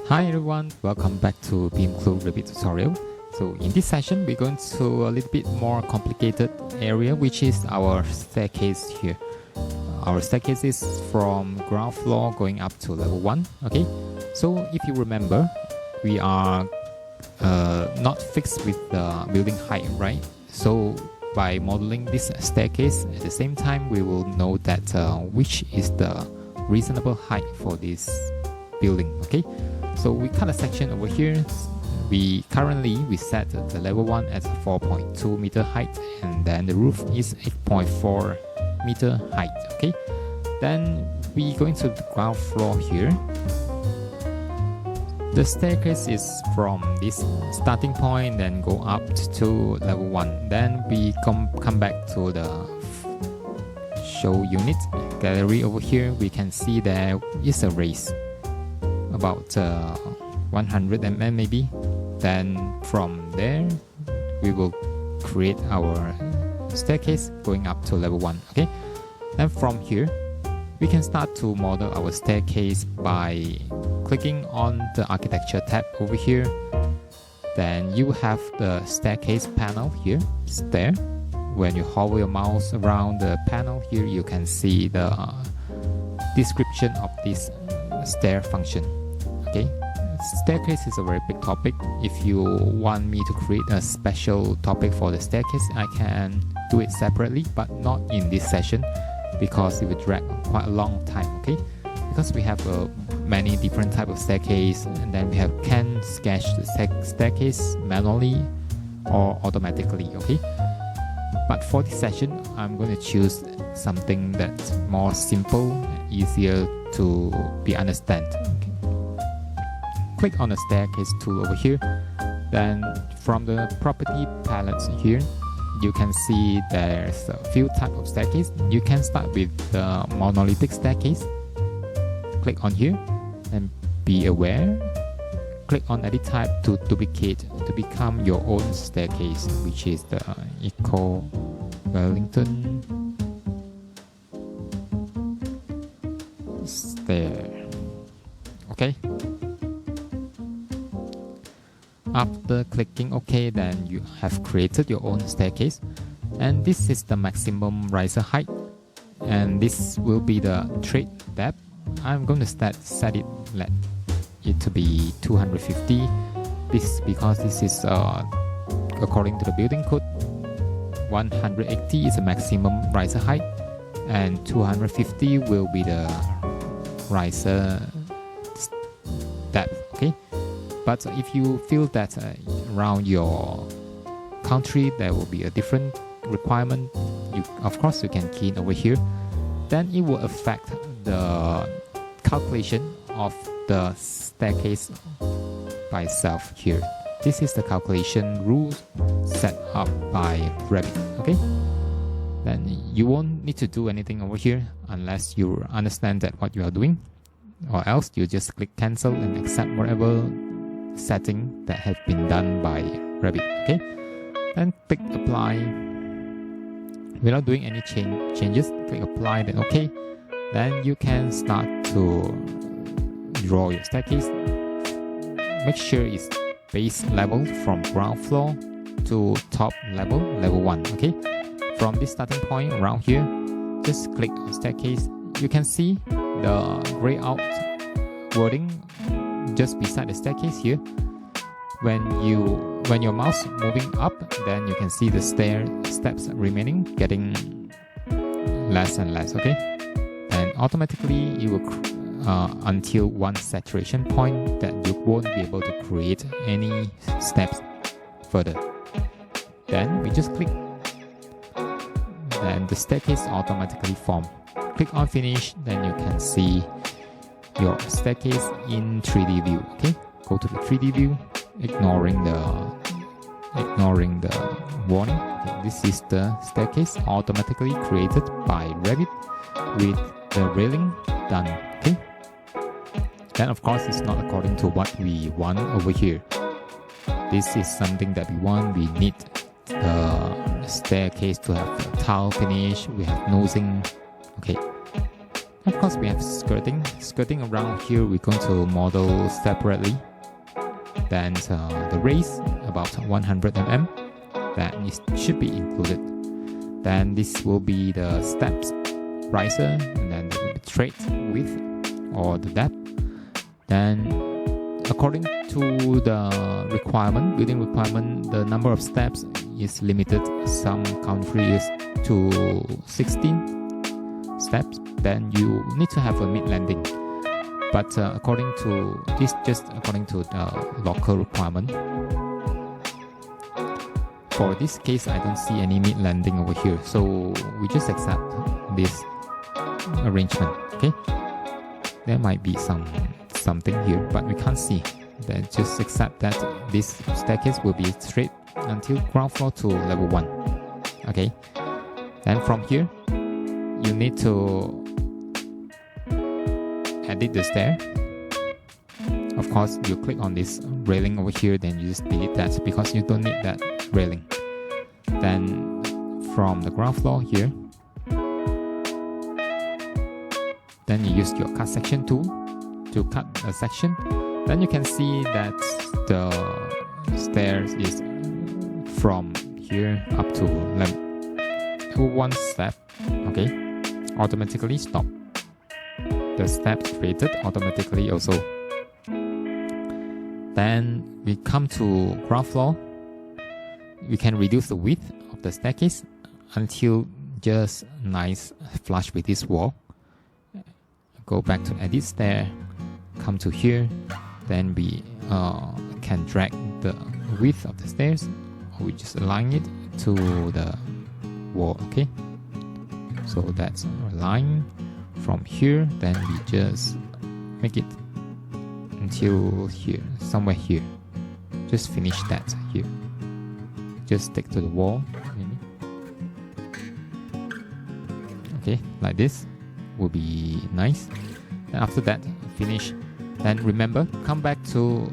Hi everyone, welcome back to BeamClue Revit tutorial. So in this session, we're going to a little bit more complicated area, which is our staircase here. Our staircase is from ground floor going up to level 1, okay? So if you remember, we are not fixed with the building height, right? So by modeling this staircase, at the same time, we will know that which is the reasonable height for this building, okay? So we cut a section over here. We set the level 1 at 4.2 meter height, and then the roof is 8.4 meter height, okay? Then we go into the ground floor here. The staircase is from this starting point, then go up to level 1. Then we come back to the show unit gallery over here. We can see there is a raise about 100 mm maybe. Then from there we will create our staircase going up to level 1, okay? Then from here we can start to model our staircase by clicking on the architecture tab over here. Then you have the staircase panel here, stair. When you hover your mouse around the panel here, you can see the description of this stair function. Okay, staircase is a very big topic. If you want me to create a special topic for the staircase, I can do it separately, but not in this session because it would drag quite a long time, okay? Because we have many different types of staircase, and then we can sketch the staircase manually or automatically, okay? But for this session, I'm going to choose something that's more simple, easier to be understood. Click on the staircase tool over here. Then from the property palette here, you can see there's a few types of staircase. You can start with the monolithic staircase. Click on here and be aware. Click on edit type to duplicate to become your own staircase, which is the Eco Wellington stair. Okay. After clicking OK, then you have created your own staircase, and this is the maximum riser height, and this will be the trade depth. I'm going to set it, let it to be 250. This because this is according to the building code. 180 is the maximum riser height, and 250 will be the riser depth. Okay. But if you feel that around your country there will be a different requirement, of course you can key in over here. Then it will affect the calculation of the staircase by itself here. This is the calculation rules set up by Revit. Okay. Then you won't need to do anything over here unless you understand that what you are doing, or else you just click cancel and accept whatever setting that have been done by Revit. Okay, then click apply. Without doing any changes, click apply, then okay. Then you can start to draw your staircase. Make sure it's base level from ground floor to top level, level 1. Okay, from this starting point around here, just click on staircase. You can see the gray out wording just beside the staircase here. When your mouse moving up, then you can see the steps remaining getting less and less. Okay, and automatically you will until one saturation point that you won't be able to create any steps further. Then we just click, then the staircase automatically form. Click on finish, then you can see your staircase in 3D view. Okay, go to the 3D view, ignoring the warning. Okay, this is the staircase automatically created by Revit with the railing done. Okay, then of course it's not according to what we want over here. This is something that we want. We need the staircase to have a tile finish. We have nosing. Okay, Of course, we have skirting. Skirting around here, we're going to model separately. Then the raise, about 100 mm, that should be included. Then this will be the steps riser, and then the straight width or the depth. Then according to the requirement, building requirement, the number of steps is limited. Some countries to 16 steps. Then you need to have a mid landing. But according to this, just according to the local requirement. For this case, I don't see any mid landing over here, so we just accept this arrangement. Okay, there might be something here, but we can't see. Then just accept that this staircase will be straight until ground floor to level 1. Okay, then from here you need to edit the stair. Of course, you click on this railing over here, then you just delete that because you don't need that railing. Then from the ground floor here, then you use your cut section tool to cut a section. Then you can see that the stairs is from here up to level 1 step. Okay, automatically stop. The steps created automatically also. Then we come to ground floor. We can reduce the width of the staircase until just nice flush with this wall. Go back to edit stair, come to here, then we can drag the width of the stairs, or we just align it to the wall. Okay, so that's our line. From here, then we just make it until here, somewhere here. Just finish that here. Just stick to the wall. Okay, like this will be nice. And after that, finish. Then remember, come back to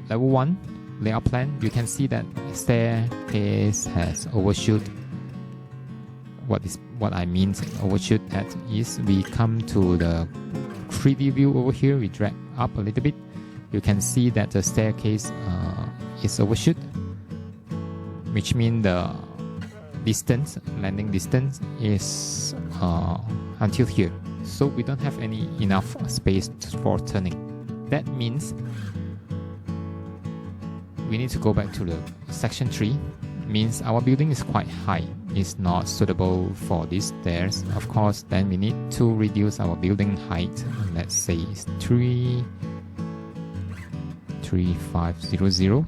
level 1 layout plan. You can see that staircase has overshoot. What I mean overshoot, that is we come to the 3D view over here, we drag up a little bit. You can see that the staircase is overshoot, which means the distance, landing distance is until here. So we don't have enough space for turning. That means we need to go back to the section 3. Means our building is quite high. It's not suitable for these stairs. Of course, then we need to reduce our building height. Let's say it's 3500.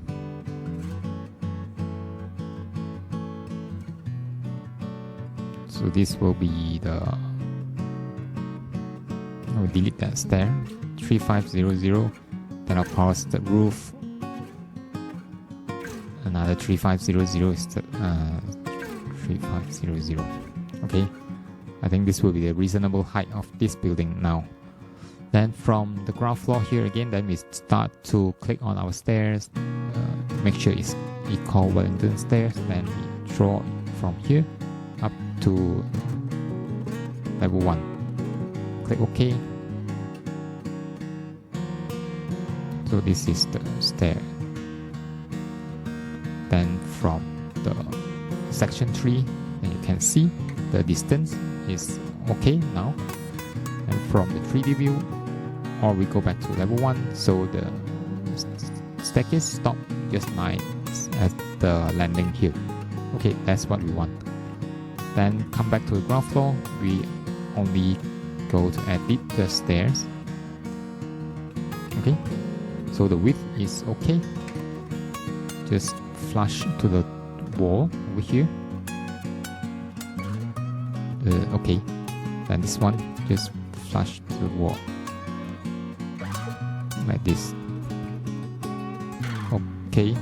So this will be the, I'll delete that stair, 3500. Then of course the roof, another 3500 is the 3500. Okay, I think this will be the reasonable height of this building now. Then from the ground floor here again, then we start to click on our stairs, make sure it's equal Wellington stairs. Then we draw from here up to level 1. Click OK. So this is the stair. Then from the section 3, then you can see the distance is okay now. And from the 3D view, or we go back to level 1, so the staircase stop just nice at the landing here. Okay, that's what we want. Then come back to the ground floor, we only go to edit the stairs. Okay, so the width is okay. Just flush to the wall over here. Okay, then this one just flush to the wall like this. Okay,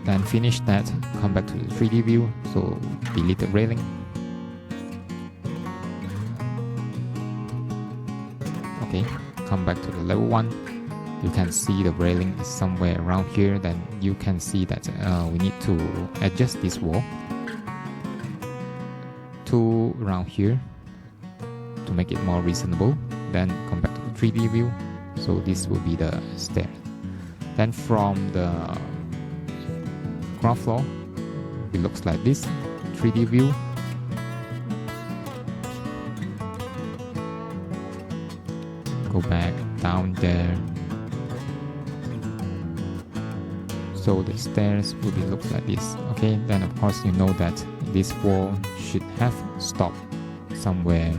then finish that, come back to the 3D view, so delete the railing. Okay, come back to the level 1. You can see the railing is somewhere around here. Then you can see that we need to adjust this wall to around here. to make it more reasonable. Then come back to the 3D view. So this will be the stair. Then from the ground floor, it looks like this 3D view. Go back down there. So the stairs will be look like this. Okay, then of course you know that this wall should have stopped somewhere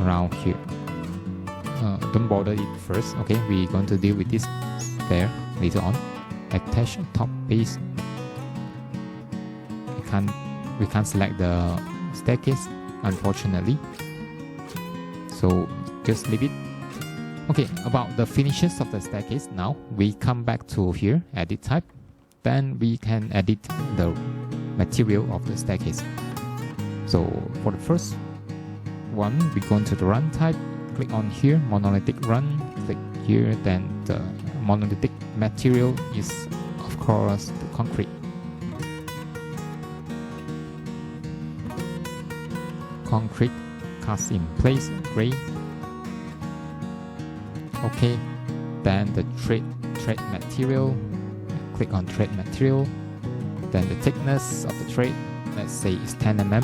around here. Don't bother it first. Okay, we're going to deal with this stair later on. Attach top base. We can't select the staircase, unfortunately. So just leave it. Okay, about the finishes of the staircase, now we come back to here, edit type. Then we can edit the material of the staircase. So for the first one, we go into the run type, click on here, monolithic run, click here, then the monolithic material is of course the concrete. Concrete cast in place, gray. Okay, then the thread material, click on thread material, then the thickness of the thread, let's say is 10 mm.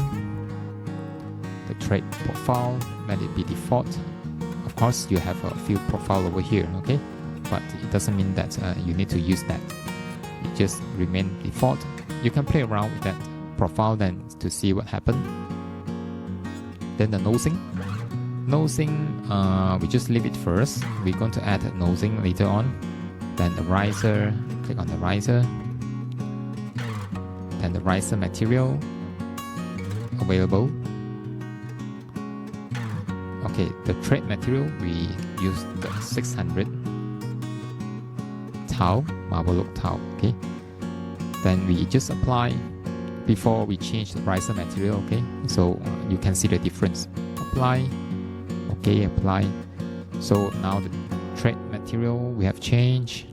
The thread profile, let it be default. Of course, you have a few profile over here, okay, but it doesn't mean that you need to use that. It just remain default. You can play around with that profile then to see what happened. Then the nosing. Nosing, we just leave it first. We're going to add a nosing later on. Then the riser, click on the riser. Then the riser material available. Okay, the thread material, we use the 600 tile, marble oak tile, okay. Then we just apply before we change the riser material, okay. So you can see the difference. Apply. Okay, apply. So now the thread material we have changed.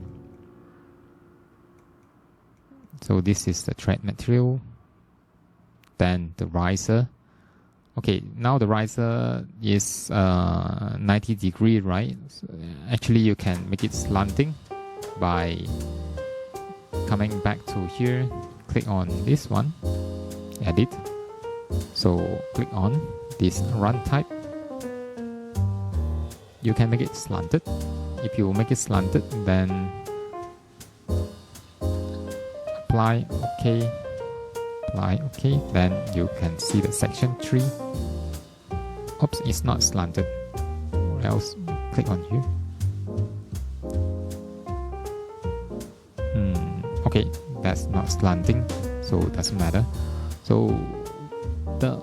So this is the thread material. Then the riser. Okay, now the riser is 90 degree, right? So actually, you can make it slanting by coming back to here. Click on this one, edit. So click on this run type. You can make it slanted. If you make it slanted, then apply, okay, apply, okay. Then you can see the section 3. Oops, it's not slanted. Or else, click on here. Okay, that's not slanting, so it doesn't matter. So the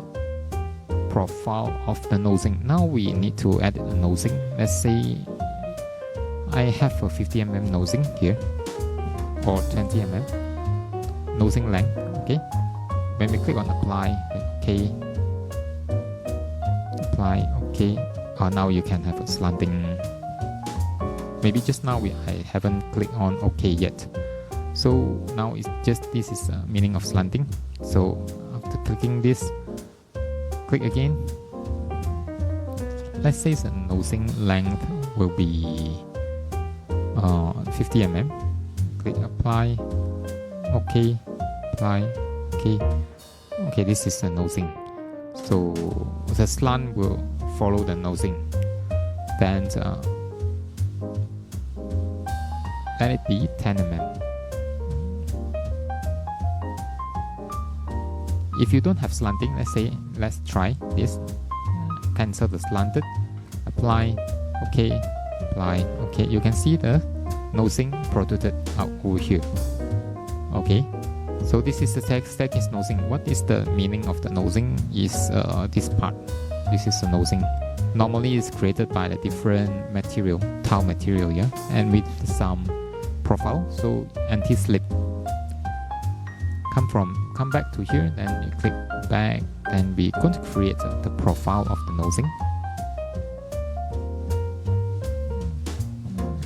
profile of the nosing. Now we need to add a nosing. Let's say I have a 50 mm nosing here, or 20 mm nosing length. Okay, when we click on apply, okay, apply, okay. Now you can have a slanting. Maybe just now I haven't clicked on OK yet. So now it's just this is the meaning of slanting. So after clicking this, click again. Let's say the nosing length will be 50 mm. Click apply, OK, apply, OK. Okay, this is the nosing. So the slant will follow the nosing. Then let it be 10 mm. If you don't have slanting, let's try this. Cancel the slanted, apply, okay, apply, okay. You can see the nosing protruded out over here. Okay, so this is the staircase nosing. What is the meaning of the nosing? Is this part. This is the nosing. Normally it's created by a different material, tile material, yeah, and with some profile, so anti-slip. Come back to here, then you click back, and we're going to create the profile of the nosing.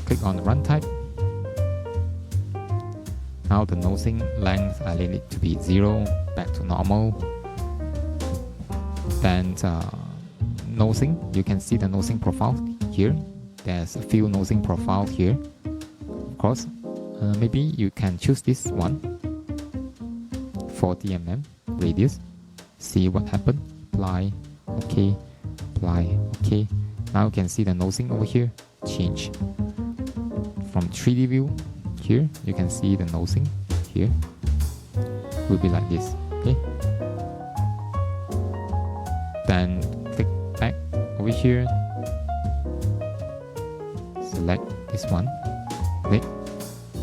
Click on the run type. Now the nosing length, I need it to be 0, back to normal. Then nosing, you can see the nosing profile here. There's a few nosing profiles here. Of course, maybe you can choose this one, 40 mm radius. See what happened. Apply, okay, apply, okay. Now you can see the nosing over here change. From 3D view here, you can see the nosing here will be like this. Okay. Then click back over here. Select this one. Click.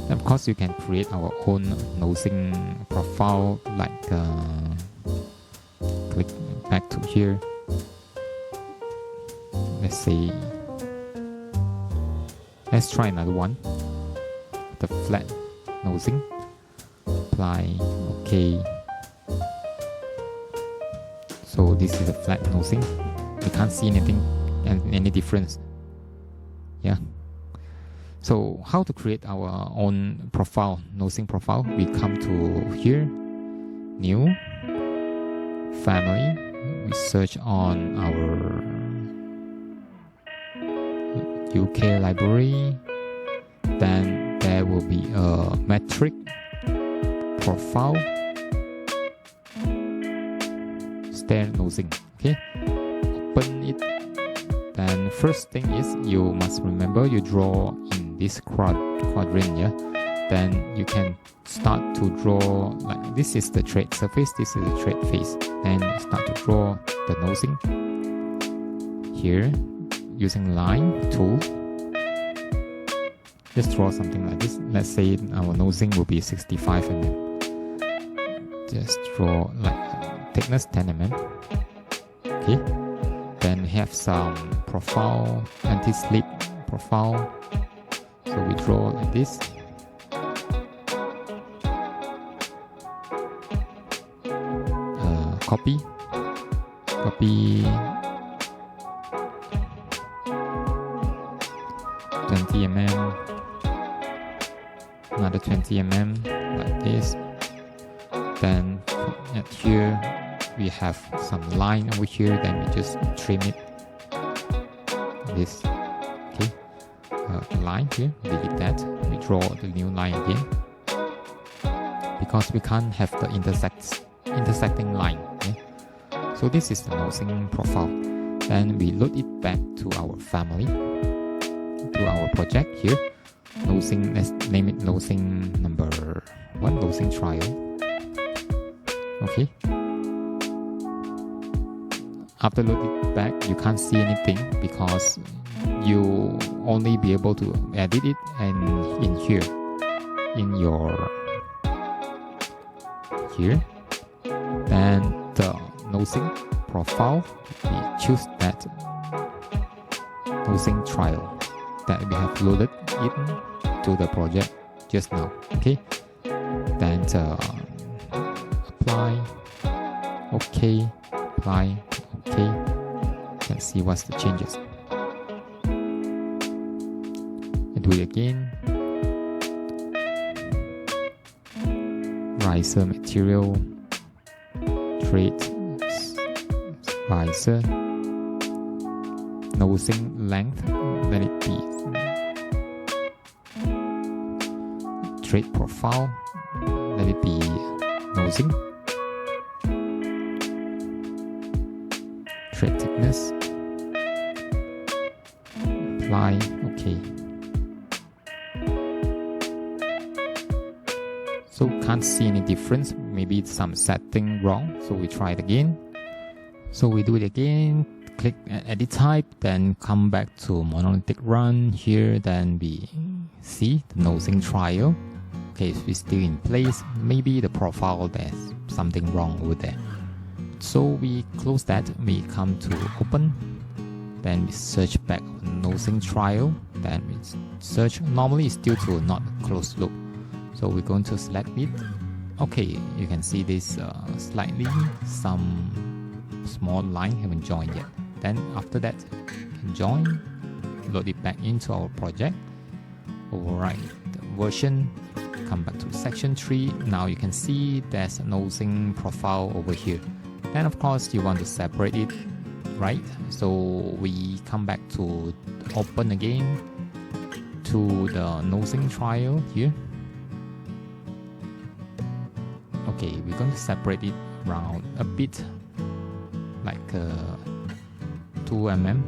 And of course, you can create our own nosing profile. Like click back to here. Let's say. Let's try another one. The flat nosing. Apply. Okay. So this is a flat nosing. You can't see anything and any difference. Yeah. So how to create our own profile, nosing profile? We come to here, new, family. We search on our UK library. Then there will be a metric profile. Stair nosing. Okay, open it. Then first thing is you must remember you draw in this quadrant. Yeah, then you can start to draw like this is the thread surface, this is the thread face. Then start to draw the nosing here using line tool. Just draw something like this. Let's say our nosing will be 65 mm. Just draw like thickness 10 mm. Okay. Then we have some profile, anti-slip profile. So we draw like this. Copy 20 mm. Another 20 mm like this. Then at here we have some line over here, then we just trim it. This, okay. Line here, delete that. We draw the new line again because we can't have the intersecting line. Okay? So this is the nosing profile. Then we load it back to our family, to our project here. Nosing, let's name it nosing number 1, nosing trial. Okay. After load it back, you can't see anything because you only be able to edit it and in here, in your here. Then the nosing profile, we choose that nosing trial that we have loaded into the project just now. Okay. Then apply, okay, apply, okay. Let's see what's the changes. And do it again. Riser material, trade, riser, nosing length, let it be trade profile, let it be nosing, thread thickness, apply, okay. So can't see any difference, maybe it's some setting wrong, so we try it again. So we do it again, click edit type, then come back to monolithic run here, then we see the nosing trial. Okay, it's still in place, maybe the profile there's something wrong over there. So we close that, we come to open, then we search back on nosing trial, then we search, normally it's still to not closed loop. So we're going to select it. Okay, you can see this slightly, some small line haven't joined yet. Then after that, you can join, load it back into our project, override the version, come back to section 3. Now you can see there's a nosing profile over here. Then of course you want to separate it. right? So we come back to open again to the nosing trial here. Okay, we're going to separate it around a bit, like 2 mm,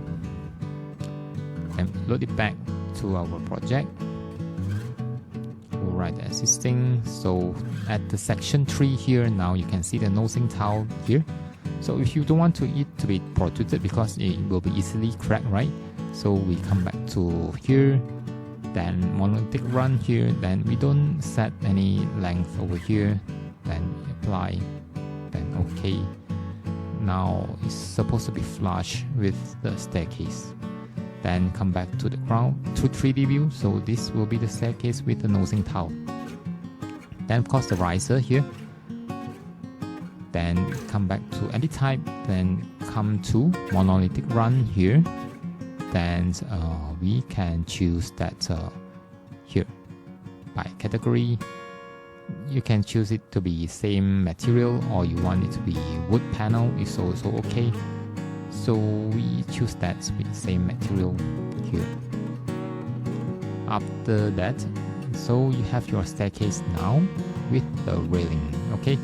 and load it back to our project. We'll write existing. So at the section 3 here, now you can see the nosing tile here. So if you don't want it to be protruded because it will be easily cracked, right? So we come back to here, then monolithic run here, then we don't set any length over here, then apply, then okay. Now it's supposed to be flush with the staircase. Then come back to the ground to 3D view. So this will be the staircase with the nosing tile. Then of course the riser here. Then come back to edit type. Then come to monolithic run here. Then we can choose that here by category. You can choose it to be same material, or you want it to be wood panel. It's also okay. So we choose that with same material here. After that, so you have your staircase now with the railing. Okay.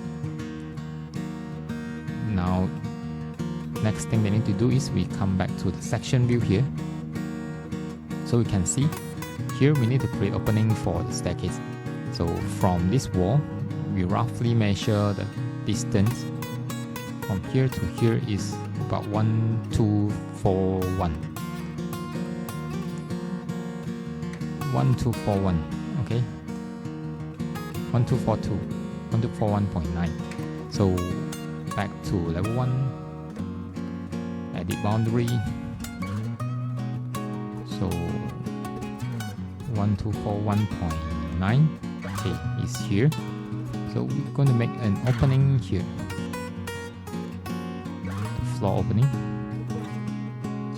Now, next thing they need to do is we come back to the section view here. So you can see here we need to create opening for the staircase. So from this wall, we roughly measure the distance from here to here is about 1241. 1241, okay? 1242, 1241.9. So back to level 1, edit boundary. So 1241.9, okay, is here. So we're going to make an opening here. Floor opening,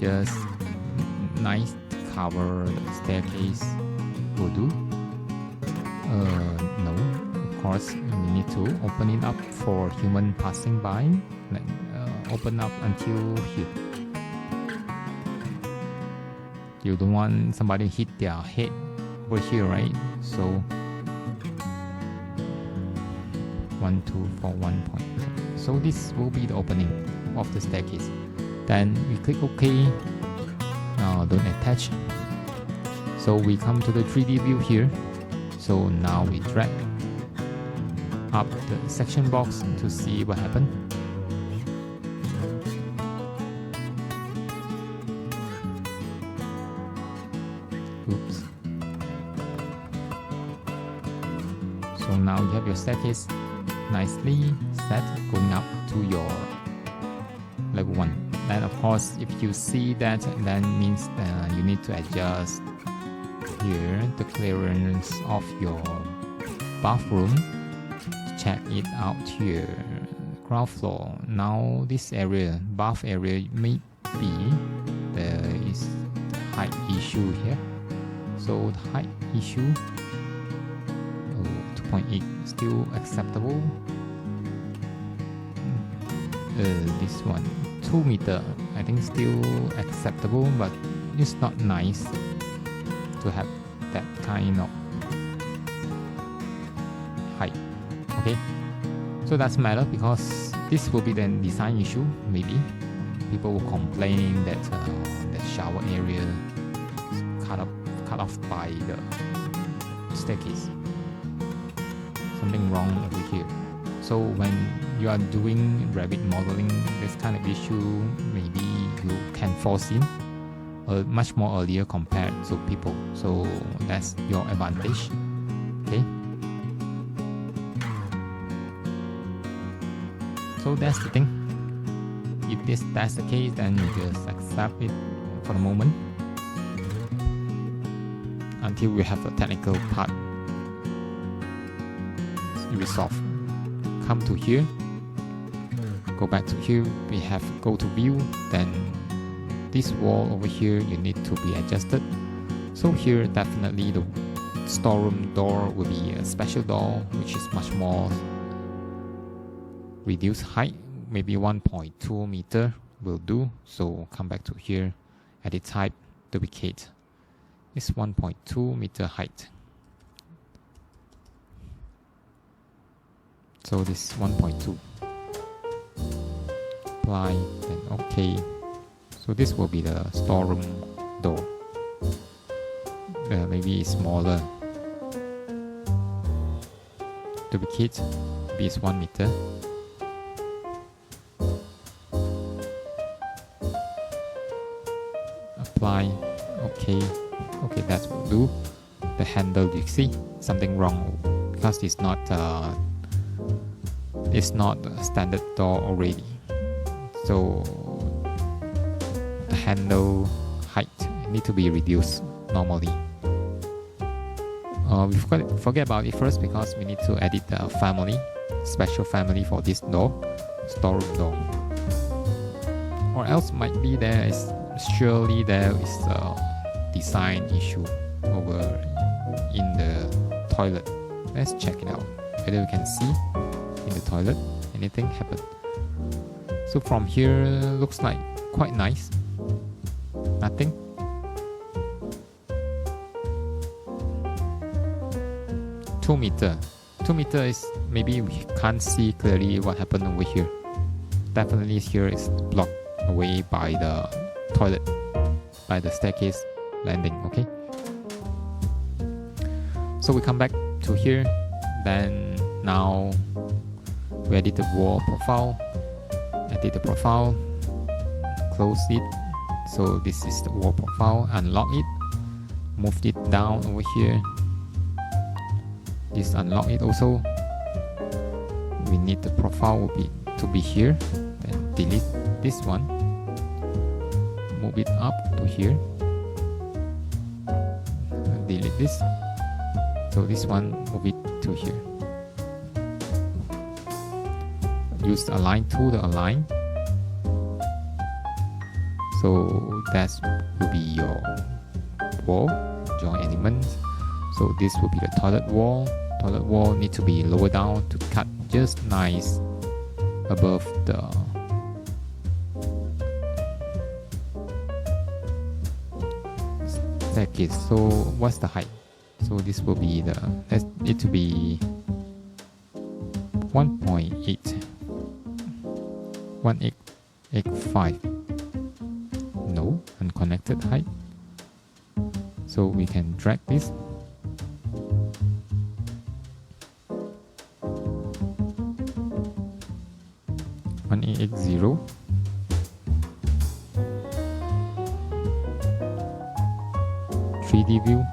just nice to cover the staircase will do. No, of course we need to open it up for human passing by, like open up until here. You don't want somebody hit their head over here, right? So 1241. So this will be the opening of the staircase. Then we click OK. Now don't attach. So we come to the 3D view here. So now we drag up the section box to see what happened. Oops. So now you have your staircase nicely set going up to your level 1. Then of course if you see that, then means you need to adjust here the clearance of your bathroom. Check it out here, ground floor. Now this area, bath area, may be there is the height issue here. So the height issue, 2.8 still acceptable. This one 2 meter, I think still acceptable, but it's not nice to have that kind of height. Okay, so that's matter because this will be the design issue. Maybe people will complain that the shower area is cut off by the staircase. Something wrong over here. So when you are doing Revit modeling, this kind of issue, maybe you can foresee much more earlier compared to people. So that's your advantage. Okay. So that's the thing. If that's the case, then you just accept it for the moment until we have the technical part resolved. Come to here, go back to here, we have go to view, then this wall over here you need to be adjusted. So here definitely the storeroom door will be a special door which is much more reduced height, maybe 1.2 meter. will do. So come back to here, edit type, duplicate. It's 1.2 meter height. So this 1.2. Apply, then OK. So this will be the storeroom door. Maybe it's smaller. Duplicate, maybe it's 1 meter. Apply, OK. Okay, that will do. The handle, you see something wrong because it's not a standard door already. So the handle height need to be reduced normally. We forget about it first because we need to edit the family, special family for this door, storeroom door. Or else might be there is surely there is a design issue over in the toilet. Let's check it out. Whether we can see in the toilet anything happen. So from here looks like quite nice. Nothing. Two meter is maybe we can't see clearly what happened over here. Definitely here is blocked away by the toilet, by the staircase landing. Okay, so we come back to here. Then now we edit the wall profile, edit the profile, close it. So this is the wall profile, unlock it, move it down over here. This unlock it also. We need the profile to be here. Then delete this one. Move it up to here. Delete this. So this one move it to here. Use the align tool to align. So that will be your wall, join elements. So this will be the toilet wall. Toilet wall need to be lower down to cut just nice above the staircase. So what's the height? So this will be the it to be 1885. No, unconnected height. So we can drag this. 1880. View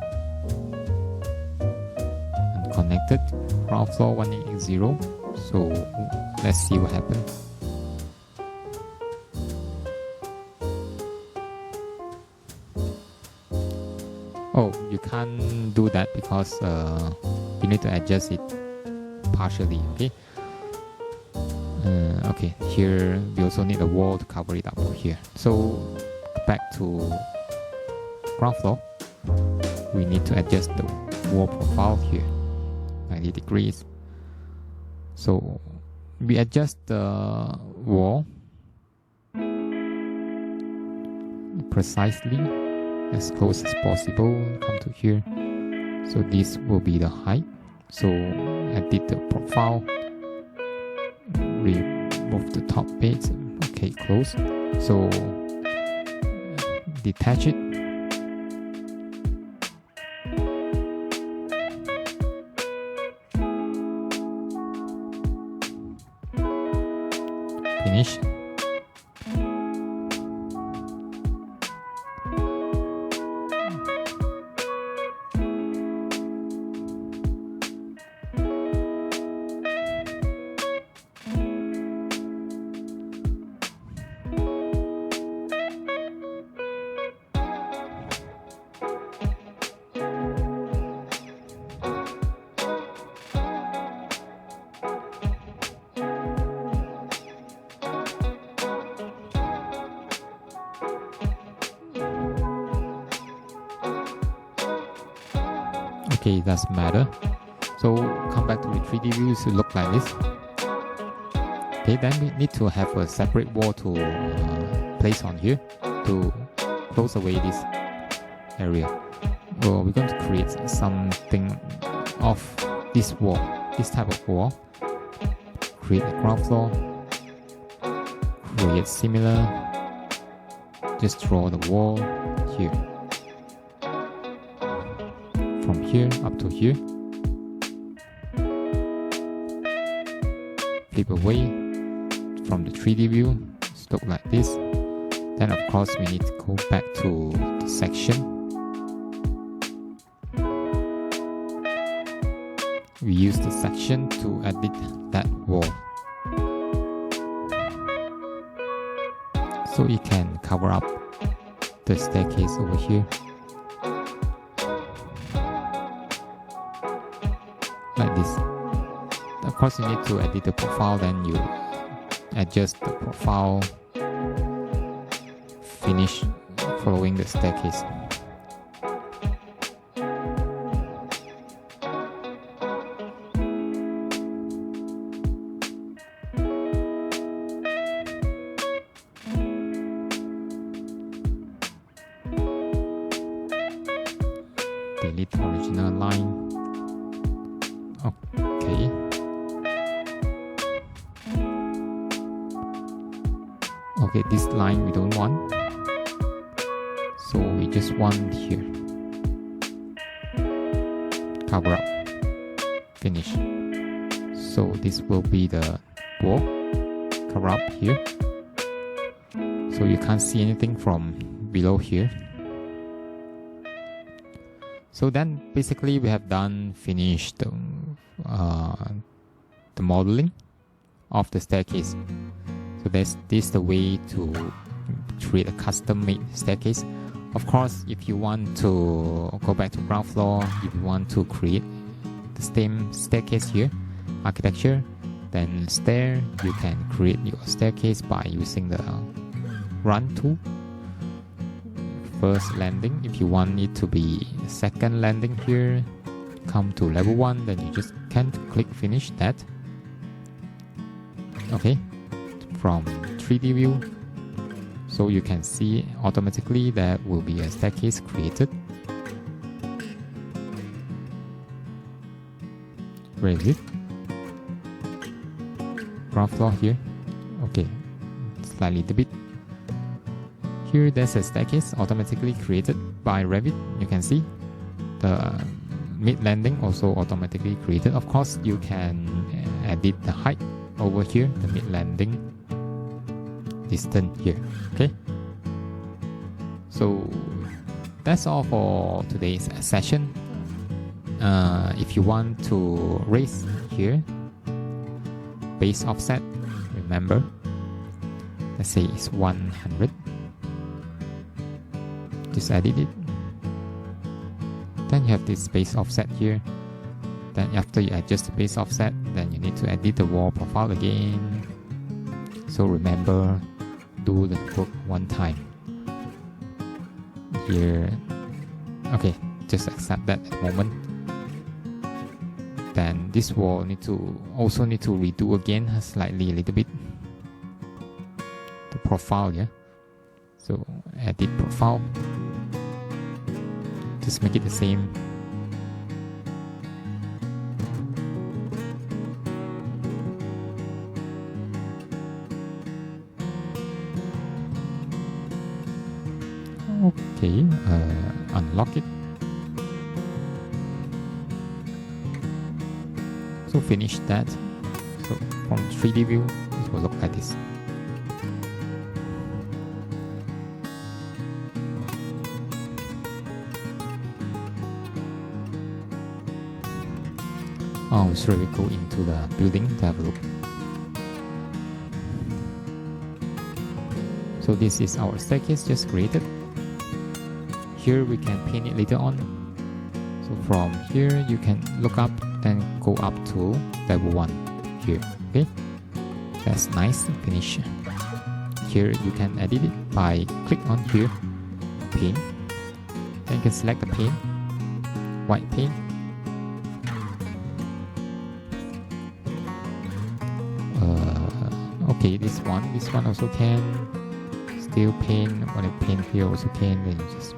and connected ground floor 1880. So let's see what happens. Oh, you can't do that because you need to adjust it partially. Okay. Okay, here we also need a wall to cover it up over here. So back to ground floor. We need to adjust the wall profile here 90 degrees. So we adjust the wall precisely as close as possible. Come to here. So this will be the height. So edit the profile, remove the top bit. Okay, close. So detach it. Finish. Okay, it doesn't matter. So come back to the 3D view to look like this. Okay, then we need to have a separate wall to place on here to close away this area. Well, we're going to create something of this wall, this type of wall. Create a ground floor, create similar, just draw the wall here, from here up to here, flip away from the 3D view, just look like this. Then of course we need to go back to the section. We use the section to edit that wall, so it can cover up the staircase over here, like this. Of course you need to edit the profile, then you adjust the profile, finish following the staircase. Delete original line. Okay. Okay, this line we don't want, so we just want here. Cover up. Finish. So this will be the wall. Cover up here. So you can't see anything from below here. So then basically we have finished the modeling of the staircase. So this is the way to create a custom-made staircase. Of course, if you want to go back to ground floor, if you want to create the same staircase here, architecture, then stair, you can create your staircase by using the run tool. First landing, if you want it to be second landing here, come to level 1, then you just can't click finish that. Okay, from 3D view, so you can see automatically that will be a staircase created. Revit, ground floor here. Okay, slightly a bit. Here there's a staircase automatically created by Revit. You can see the mid landing also automatically created. Of course, you can edit the height over here, the mid landing distance here. Okay, so that's all for today's session. If you want to raise here base offset, remember, let's say it's 100. Just edit it. Then you have this base offset here. Then after you adjust the base offset, then you need to edit the wall profile again. So remember, do the work one time. Here, okay, just accept that at the moment. Then this wall also need to redo again slightly a little bit. The profile, yeah. So edit profile. Just make it the same. Okay, unlock it. So finish that. So from 3D view, it will look like this. So we go into the building to have a look. So this is our staircase just created. Here we can paint it later on. So from here you can look up, then go up to level 1 here. Okay, that's nice. Finish. Here you can edit it by click on here, paint. Then you can select the paint, white paint. Okay, this one also can. Just still paint, when you paint here, also paint, then you just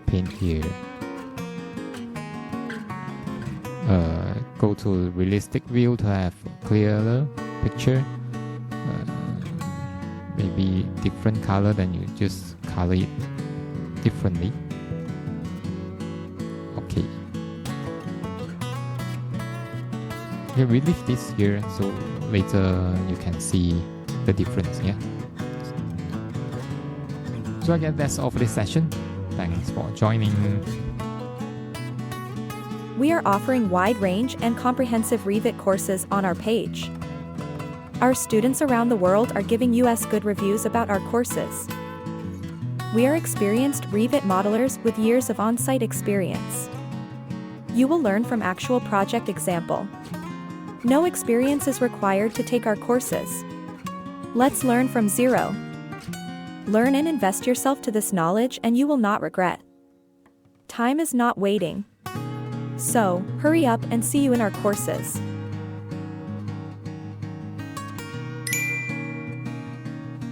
paint here. Go to realistic view to have a clearer picture. Maybe different color, then you just color it differently. Okay. Yeah, we leave this here so later you can see the difference. Yeah. So again, that's all for this session. Thanks for joining. We are offering wide range and comprehensive Revit courses on our page. Our students around the world are giving us good reviews about our courses. We are experienced Revit modelers with years of on-site experience. You will learn from actual project example. No experience is required to take our courses. Let's learn from zero. Learn and invest yourself to this knowledge and you will not regret. Time is not waiting. So, hurry up and see you in our courses.